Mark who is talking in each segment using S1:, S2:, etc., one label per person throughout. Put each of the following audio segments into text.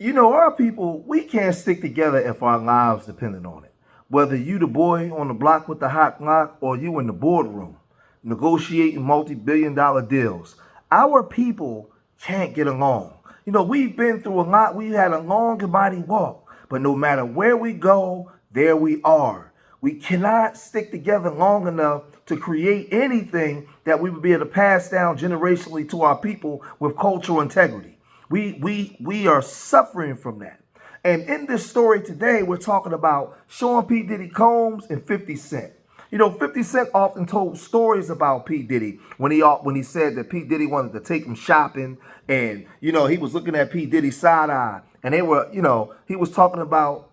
S1: You know, our people, we can't stick together if our lives depended on it. Whether you the boy on the block with the hot knock or you in the boardroom negotiating multi-billion-dollar deals, our people can't get along. You know, we've been through a lot. We had a long and mighty walk, but no matter where we go, there we are. We cannot stick together long enough to create anything that we would be able to pass down generationally to our people with cultural integrity. We are suffering from that. And in this story today, we're talking about Sean P. Diddy Combs and 50 Cent. You know, 50 Cent often told stories about P. Diddy when he said that P. Diddy wanted to take him shopping, and you know, he was looking at P. Diddy side eye, and they were, you know, he would talk about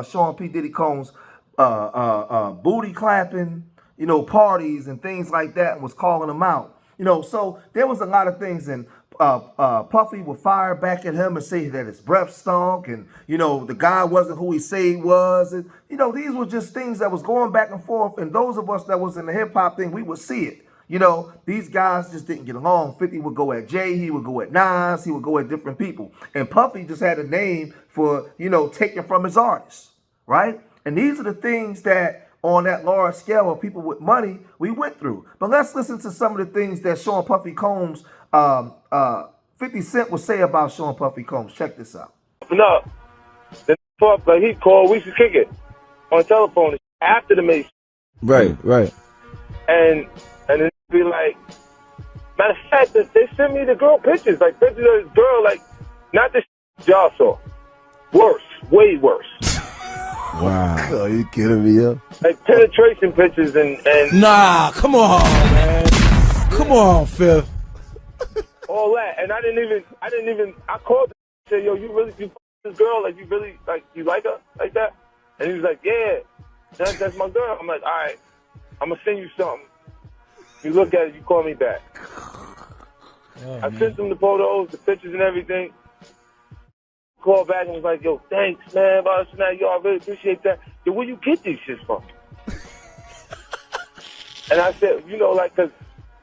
S1: Sean P. Diddy Combs booty clapping, you know, parties and things like that, and was calling him out. You know, so there was a lot of things, and Puffy would fire back at him and say that his breath stunk, and you know the guy wasn't who he said he was, and you know these were just things that was going back and forth. And those of us that was in the hip hop thing, we would see it. You know, these guys just didn't get along. 50 would go at Jay, he would go at Nas, he would go at different people, and Puffy just had a name for, you know, taking from his artists, right? And these are the things that on that large scale of people with money we went through. But let's listen to some of the things that Sean Puffy Combs, 50 Cent would say about Sean Puffy Combs. Check this out.
S2: No, the fuck, like he called, we should kick it on telephone after the Mace.
S3: Right.
S2: And then be like, matter of fact, they sent me the girl pictures, like pictures of this girl, like not the y'all saw. Worse, way worse.
S3: Wow. Oh, you kidding me, yo?
S2: Like penetration pictures and
S3: Nah, come on, man. Come on, Phil.
S2: all that. And I didn't even, I called him and said, yo, you this girl, like you really, like you like her like that? And he was like, yeah, that's my girl. I'm like, all right, I'm gonna send you something. You look at it, you call me back. I sent him the photos, the pictures and everything. Called back and was like, yo, thanks, man. Yo, I really appreciate that. Yo, where you get these shits from? And I said, you know, like, because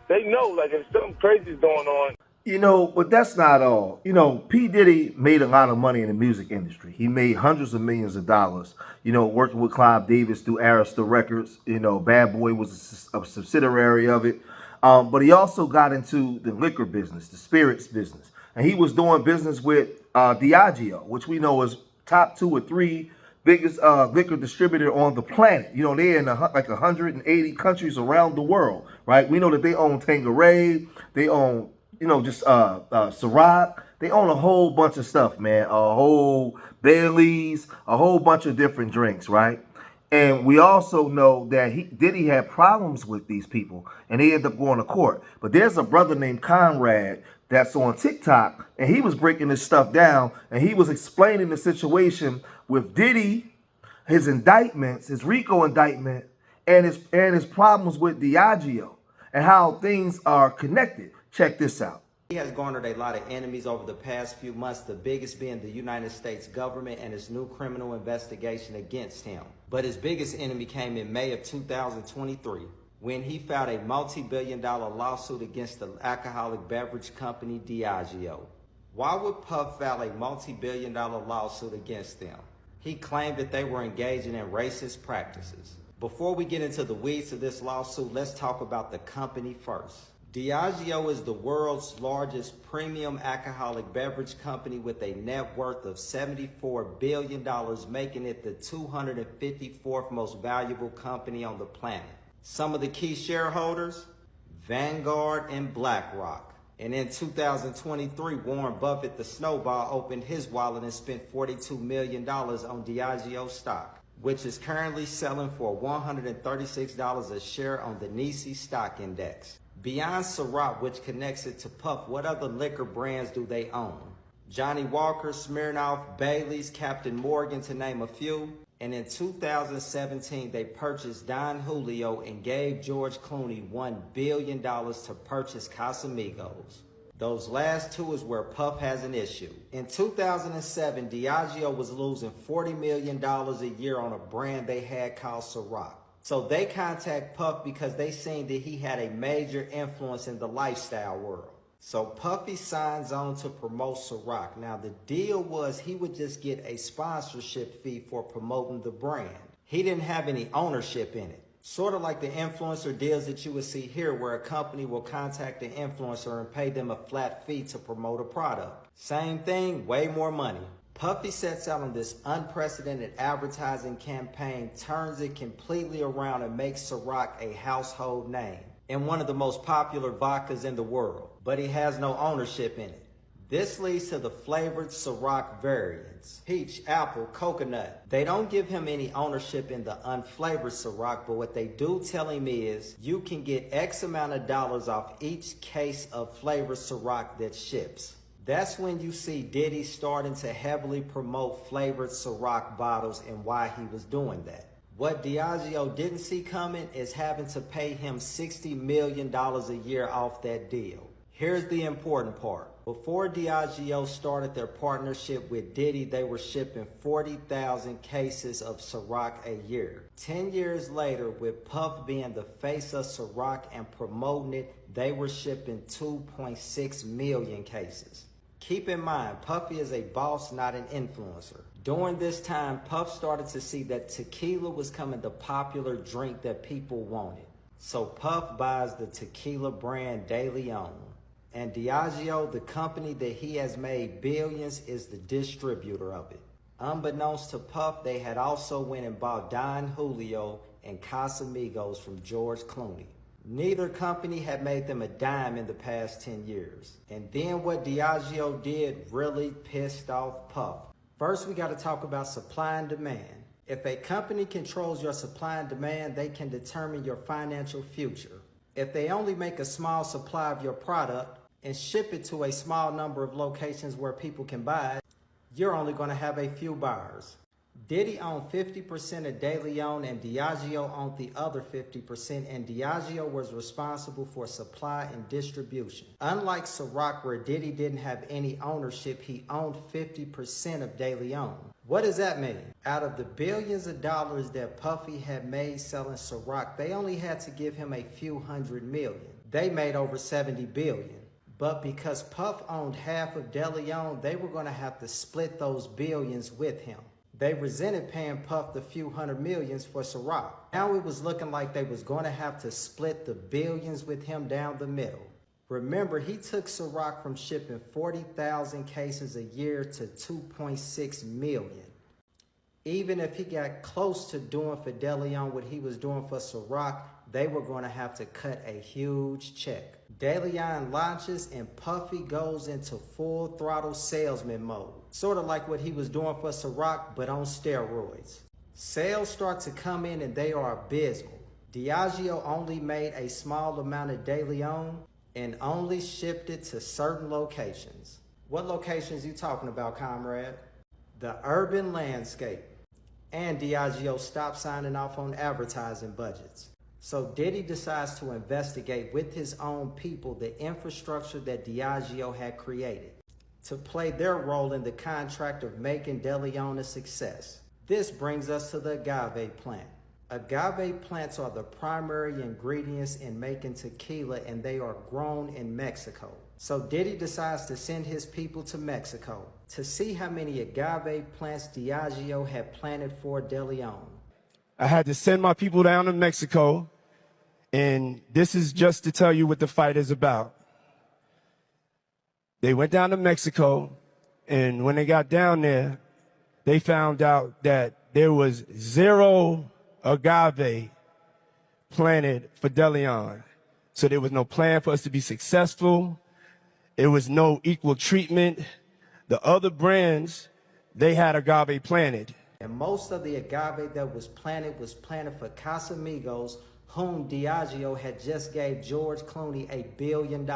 S2: they know, like, if something crazy is going on.
S1: You know, but that's not all. You know, P. Diddy made a lot of money in the music industry. He made hundreds of millions of dollars, you know, working with Clive Davis through Arista Records. You know, Bad Boy was a subsidiary of it. But he also got into the liquor business, the spirits business. And he was doing business with Diageo, which we know is top 2 or 3 biggest liquor distributor on the planet. You know, they're in like 180 countries around the world, right? We know that they own Tanqueray, they own, you know, just Ciroc. They own a whole bunch of stuff, man. A whole Bailey's, a whole bunch of different drinks, right? And we also know that Diddy had problems with these people, and they ended up going to court. But there's a brother named Conrad that's on TikTok, and he was breaking this stuff down, and he was explaining the situation with Diddy, his indictments, his RICO indictment, and his problems with Diageo, and how things are connected. Check this out.
S4: He has garnered a lot of enemies over the past few months, the biggest being the United States government and its new criminal investigation against him. But his biggest enemy came in May of 2023 when he filed a multi-billion-dollar lawsuit against the alcoholic beverage company Diageo. Why would Puff file a multi-billion-dollar lawsuit against them? He claimed that they were engaging in racist practices. Before we get into the weeds of this lawsuit, let's talk about the company first. Diageo is the world's largest premium alcoholic beverage company with a net worth of $74 billion, making it the 254th most valuable company on the planet. Some of the key shareholders, Vanguard and BlackRock. And in 2023, Warren Buffett, the snowball, opened his wallet and spent $42 million on Diageo stock, which is currently selling for $136 a share on the NYSE stock index. Beyond Ciroc, which connects it to Puff, what other liquor brands do they own? Johnny Walker, Smirnoff, Bailey's, Captain Morgan, to name a few. And in 2017, they purchased Don Julio and gave George Clooney $1 billion to purchase Casamigos. Those last 2 is where Puff has an issue. In 2007, Diageo was losing $40 million a year on a brand they had called Ciroc. So they contact Puff because they seen that he had a major influence in the lifestyle world. So Puffy signs on to promote Ciroc. Now the deal was he would just get a sponsorship fee for promoting the brand. He didn't have any ownership in it. Sort of like the influencer deals that you would see here, where a company will contact the influencer and pay them a flat fee to promote a product. Same thing, way more money. Puffy sets out on this unprecedented advertising campaign, turns it completely around and makes Ciroc a household name and one of the most popular vodkas in the world, but he has no ownership in it. This leads to the flavored Ciroc variants: peach, apple, coconut. They don't give him any ownership in the unflavored Ciroc, but what they do tell him is you can get X amount of dollars off each case of flavored Ciroc that ships. That's when you see Diddy starting to heavily promote flavored Ciroc bottles and why he was doing that. What Diageo didn't see coming is having to pay him $60 million a year off that deal. Here's the important part. Before Diageo started their partnership with Diddy, they were shipping 40,000 cases of Ciroc a year. 10 years later, with Puff being the face of Ciroc and promoting it, they were shipping 2.6 million cases. Keep in mind, Puffy is a boss, not an influencer. During this time, Puff started to see that tequila was becoming the popular drink that people wanted. So Puff buys the tequila brand DeLeon. And Diageo, the company that he has made billions, is the distributor of it. Unbeknownst to Puff, they had also went and bought Don Julio and Casamigos from George Clooney. Neither company had made them a dime in the past 10 years. And then what Diageo did really pissed off Puff. First, we got to talk about supply and demand. If a company controls your supply and demand, they can determine your financial future. If they only make a small supply of your product and ship it to a small number of locations where people can buy it, you're only going to have a few buyers. Diddy owned 50% of DeLeon and Diageo owned the other 50%, and Diageo was responsible for supply and distribution. Unlike Ciroc, where Diddy didn't have any ownership, he owned 50% of DeLeon. What does that mean? Out of the billions of dollars that Puffy had made selling Ciroc, they only had to give him a few $100 million. They made over $70 billion. But because Puff owned half of DeLeon, they were going to have to split those billions with him. They resented paying Puff the few $100 millions for Ciroc. Now it was looking like they was going to have to split the billions with him down the middle. Remember, he took Ciroc from shipping 40,000 cases a year to 2.6 million. Even if he got close to doing for DeLeon what he was doing for Ciroc, they were going to have to cut a huge check. DeLeon launches and Puffy goes into full throttle salesman mode. Sort of like what he was doing for Ciroc, but on steroids. Sales start to come in and they are abysmal. Diageo only made a small amount of DeLeon and only shipped it to certain locations. What locations you talking about, comrade? The urban landscape. And Diageo stopped signing off on advertising budgets. So Diddy decides to investigate with his own people the infrastructure that Diageo had created to play their role in the contract of making DeLeon a success. This brings us to the agave plant. Agave plants are the primary ingredients in making tequila, and they are grown in Mexico. So Diddy decides to send his people to Mexico to see how many agave plants Diageo had planted for DeLeon.
S3: I had to send my people down to Mexico, and this is just to tell you what the fight is about. They went down to Mexico, and when they got down there, they found out that there was 0 agave planted for DeLeon. So there was no plan for us to be successful. It was no equal treatment. The other brands, they had agave planted.
S4: And most of the agave that was planted for Casamigos, whom Diageo had just gave George Clooney $1 billion.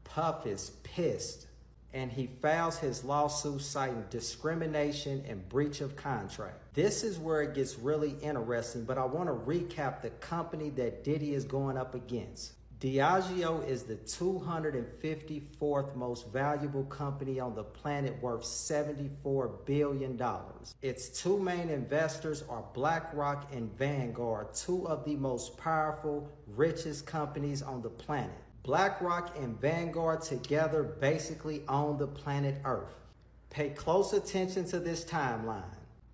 S4: Puff is pissed, and he files his lawsuit citing discrimination and breach of contract. This is where it gets really interesting, but I want to recap the company that Diddy is going up against. Diageo is the 254th most valuable company on the planet, worth $74 billion. Its two main investors are BlackRock and Vanguard, two of the most powerful, richest companies on the planet. BlackRock and Vanguard together basically own the planet Earth. Pay close attention to this timeline.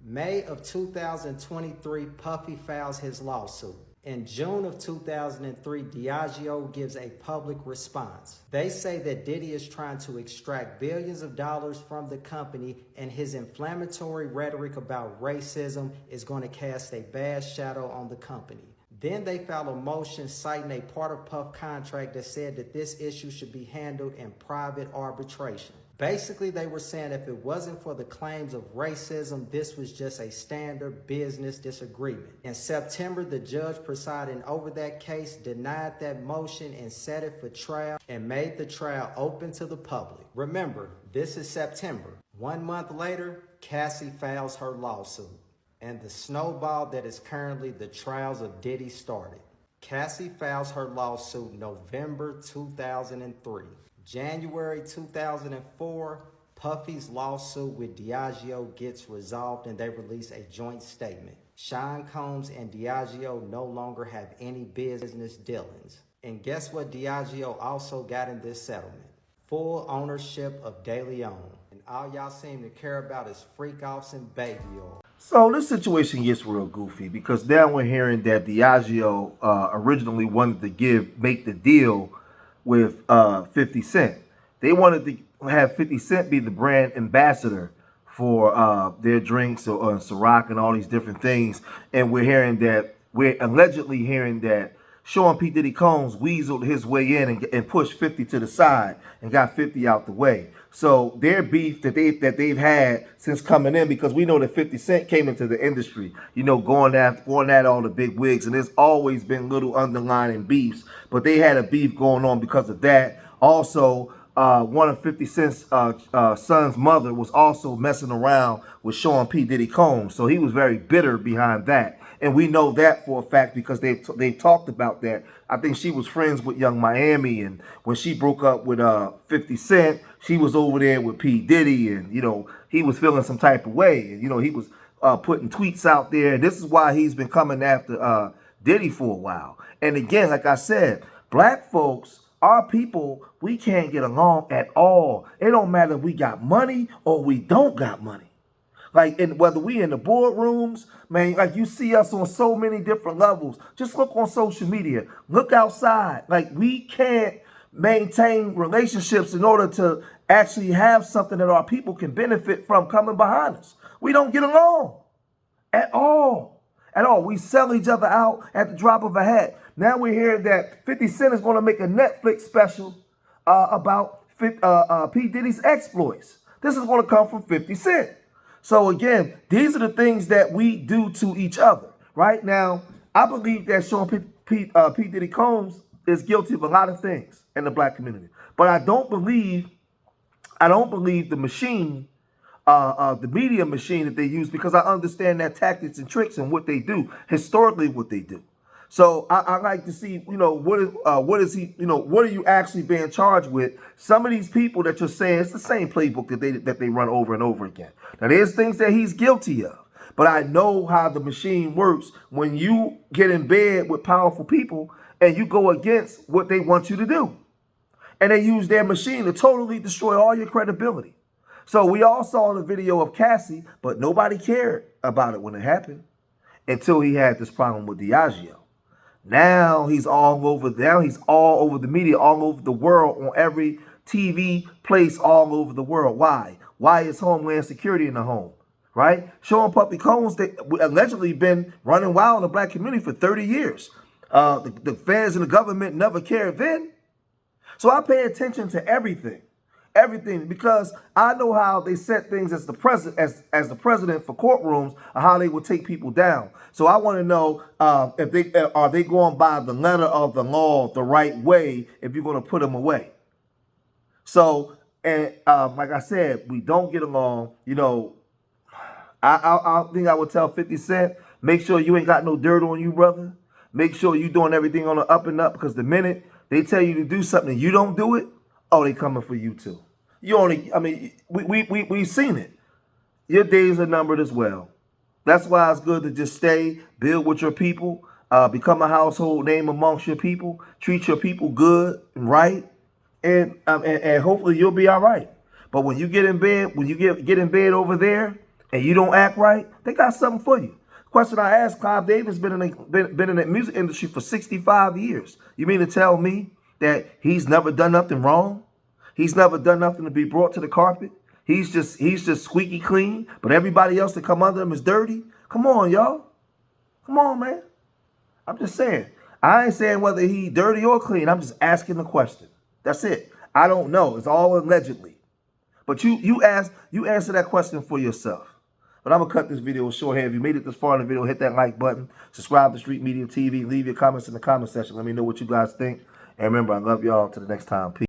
S4: May of 2023, Puffy files his lawsuit. In June of 2003, Diageo gives a public response. They say that Diddy is trying to extract billions of dollars from the company, and his inflammatory rhetoric about racism is going to cast a bad shadow on the company. Then they file a motion citing a part of Puff contract that said that this issue should be handled in private arbitration. Basically, they were saying if it wasn't for the claims of racism, this was just a standard business disagreement. In September, the judge presiding over that case denied that motion and set it for trial and made the trial open to the public. Remember, this is September. 1 month later, Cassie files her lawsuit. And the snowball that is currently the trials of Diddy started. Cassie files her lawsuit November 2003. January 2004, Puffy's lawsuit with Diageo gets resolved and they release a joint statement. Sean Combs and Diageo no longer have any business dealings. And guess what Diageo also got in this settlement? Full ownership of DeLeon. And all y'all seem to care about is freak-offs and baby oil.
S1: So this situation gets real goofy because now we're hearing that Diageo originally wanted to make the deal with 50 Cent. They wanted to have 50 Cent be the brand ambassador for their drinks or Ciroc and all these different things. And we're allegedly hearing that Cent P Diddy Combs weaseled his way in and pushed 50 to the side and got 50 out the way. So their beef that they've had since coming in, because we know that 50 Cent came into the industry, you know, going at all the big wigs, and there's always been little underlying beefs, but they had a beef going on because of that. Also, one of 50 Cent's son's mother was also messing around with Cent P Diddy Combs, so he was very bitter behind that. And we know that for a fact because they've talked about that. I think she was friends with Young Miami, and when she broke up with 50 Cent, she was over there with P. Diddy, and, you know, he was feeling some type of way. And, you know, he was putting tweets out there. And this is why he's been coming after Diddy for a while. And again, like I said, black folks, our people, we can't get along at all. It don't matter if we got money or we don't got money. Like, whether we in the boardrooms, man, like you see us on so many different levels. Just look on social media. Look outside. Like, we can't maintain relationships in order to actually have something that our people can benefit from coming behind us. We don't get along at all. At all. We sell each other out at the drop of a hat. Now we're hearing that 50 Cent is going to make a Netflix special about P. Diddy's exploits. This is going to come from 50 Cent. So again, these are the things that we do to each other. Right now, I believe that Cent P. Diddy Combs is guilty of a lot of things in the black community. But I don't believe the machine, the media machine that they use, because I understand their tactics and tricks and what they do, historically what they do. So I like to see, you know, what is he, you know, what are you actually being charged with? Some of these people that you're saying, it's the same playbook that they run over and over again. Now, there's things that he's guilty of, but I know how the machine works when you get in bed with powerful people and you go against what they want you to do. And they use their machine to totally destroy all your credibility. So we all saw the video of Cassie, but nobody cared about it when it happened until he had this problem with Diageo. Now he's all over the media, all over the world, on every TV place all over the world. Why? Why is Homeland Security in the home? Right? Cent Puffy Combs, they allegedly been running wild in the black community for 30 years. The feds and the government never cared then. So I pay attention to everything. Everything, because I know how they set things as the president for courtrooms, or how they will take people down. So I want to know if they going by the letter of the law the right way if you're going to put them away. So, and like I said, we don't get along. You know, I think I would tell 50 Cent, make sure you ain't got no dirt on you, brother. Make sure you doing everything on the up and up, because the minute they tell you to do something and you don't do it, oh, they coming for you too. We've seen it. Your days are numbered as well. That's why it's good to just stay, build with your people, become a household name amongst your people, treat your people good and right, and hopefully you'll be all right. But when you get in bed, when you get in bed over there and you don't act right, they got something for you. Question I asked: Clive Davis been in the music industry for 65 years. You mean to tell me that he's never done nothing wrong? He's never done nothing to be brought to the carpet. He's just squeaky clean, but everybody else that come under him is dirty. Come on, y'all. Come on, man. I'm just saying. I ain't saying whether he dirty or clean. I'm just asking the question. That's it. I don't know. It's all allegedly. But you answer that question for yourself. But I'm gonna cut this video short here. If you made it this far in the video, hit that like button. Subscribe to Street Media TV. Leave your comments in the comment section. Let me know what you guys think. And remember, I love y'all. Till the next time. Peace.